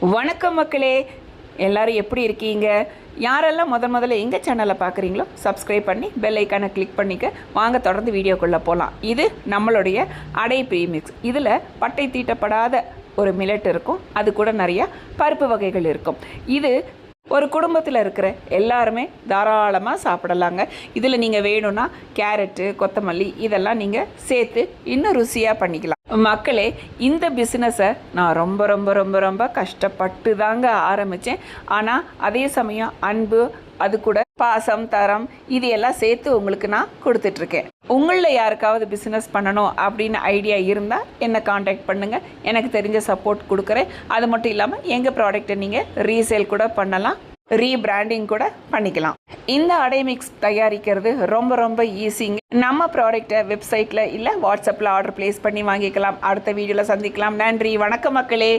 வணக்கம் மக்களே, எல்லாரும் எப்படி இருக்கீங்க? யாரெல்லாம் முதல்ல எங்கள் சேனலை பார்க்குறீங்களோ சப்ஸ்கிரைப் பண்ணி பெல் ஐக்கானை கிளிக் பண்ணிக்க. வாங்க தொடர்ந்து வீடியோக்குள்ளே போகலாம். இது நம்மளுடைய அடை ப்ரீமிக்ஸ். இதில் பட்டை தீட்டப்படாத ஒரு மில்லட் இருக்கும், அது கூட நிறையா பருப்பு வகைகள் இருக்கும். இது ஒரு குடும்பத்தில் இருக்கிற எல்லாருமே தாராளமாக சாப்பிடலாங்க. இதில் நீங்கள் வேணும்னா கேரட்டு, கொத்தமல்லி இதெல்லாம் நீங்கள் சேர்த்து இன்னும் ருசியாக பண்ணிக்கலாம். மக்களே, இந்த பிஸ்னஸை நான் ரொம்ப ரொம்ப ரொம்ப ரொம்ப கஷ்டப்பட்டு தாங்க ஆரம்பித்தேன். ஆனால் அதே சமயம் அன்பு, அது கூட பாசம், தரம் இது எல்லாம் சேர்த்து உங்களுக்கு நான் கொடுத்துட்ருக்கேன். உங்களில் யாருக்காவது பிஸ்னஸ் பண்ணணும் அப்படின்னு ஐடியா இருந்தால் என்னை காண்டாக்ட் பண்ணுங்கள். எனக்கு தெரிஞ்ச சப்போர்ட் கொடுக்குறேன். அது மட்டும் இல்லாமல் எங்கள் ப்ராடக்டை நீங்கள் ரீசேல் கூட பண்ணலாம், ரீபிராண்டிங் கூட பண்ணிக்கலாம். இந்த அடை மிக்ஸ் தயாரிக்கிறது ரொம்ப ரொம்ப ஈஸிங்க. நம்ம ப்ராடக்டை வெப்சைட்டில் இல்லை வாட்ஸ்அப்பில் ஆர்டர் ப்ளேஸ் பண்ணி வாங்கிக்கலாம். அடுத்த வீடியோவில் சந்திக்கலாம். நன்றி, வணக்கம் மக்களே.